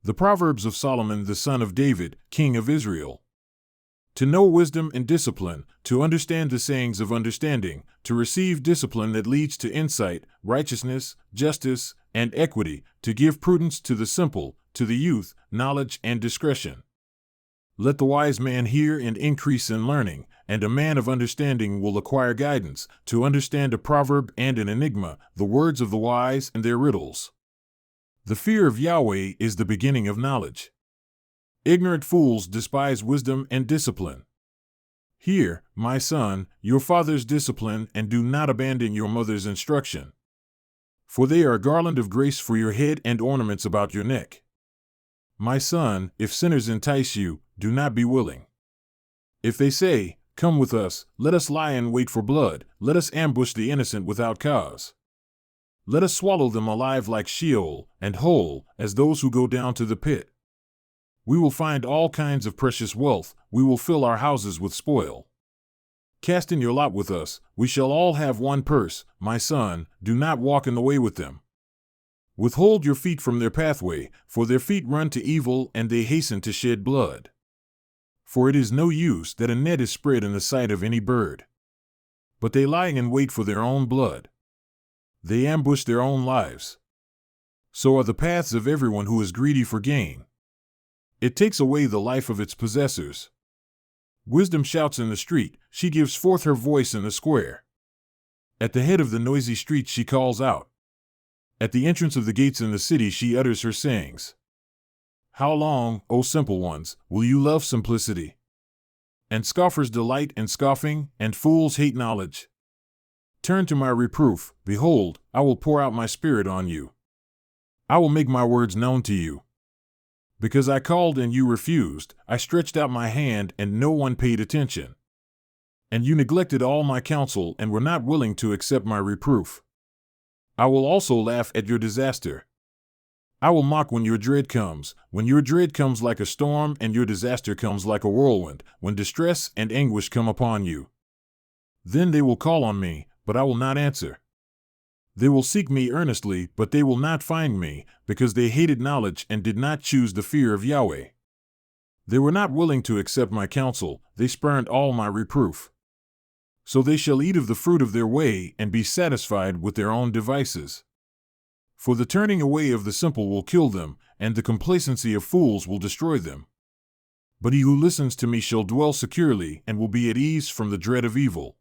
The Proverbs of Solomon the son of David, king of Israel. To know wisdom and discipline, to understand the sayings of understanding, to receive discipline that leads to insight, righteousness, justice, and equity, to give prudence to the simple, to the youth, knowledge and discretion. Let the wise man hear and increase in learning, and a man of understanding will acquire guidance, to understand a proverb and an enigma, the words of the wise and their riddles. The fear of Yahweh is the beginning of knowledge. Ignorant fools despise wisdom and discipline. Hear, my son, your father's discipline, and do not abandon your mother's instruction. For they are a garland of grace for your head and ornaments about your neck. My son, if sinners entice you, do not be willing. If they say, "Come with us, let us lie in wait for blood, let us ambush the innocent without cause. Let us swallow them alive like Sheol, and whole, as those who go down to the pit. We will find all kinds of precious wealth, we will fill our houses with spoil. Cast in your lot with us, we shall all have one purse, my son, do not walk in the way with them. Withhold your feet from their pathway, for their feet run to evil and they hasten to shed blood. For it is no use that a net is spread in the sight of any bird. But they lie in wait for their own blood. They ambush their own lives. So are the paths of everyone who is greedy for gain. It takes away the life of its possessors. Wisdom shouts in the street, she gives forth her voice in the square. At the head of the noisy street she calls out. At the entrance of the gates in the city she utters her sayings. How long, O simple ones, will you love simplicity? And scoffers delight in scoffing, and fools hate knowledge. Turn to my reproof, behold, I will pour out my spirit on you. I will make my words known to you. Because I called and you refused, I stretched out my hand and no one paid attention. And you neglected all my counsel and were not willing to accept my reproof. I will also laugh at your disaster. I will mock when your dread comes like a storm and your disaster comes like a whirlwind, when distress and anguish come upon you. Then they will call on me, but I will not answer. They will seek me earnestly, but they will not find me, because they hated knowledge and did not choose the fear of Yahweh. They were not willing to accept my counsel, they spurned all my reproof. So they shall eat of the fruit of their way and be satisfied with their own devices. For the turning away of the simple will kill them, and the complacency of fools will destroy them. But he who listens to me shall dwell securely and will be at ease from the dread of evil.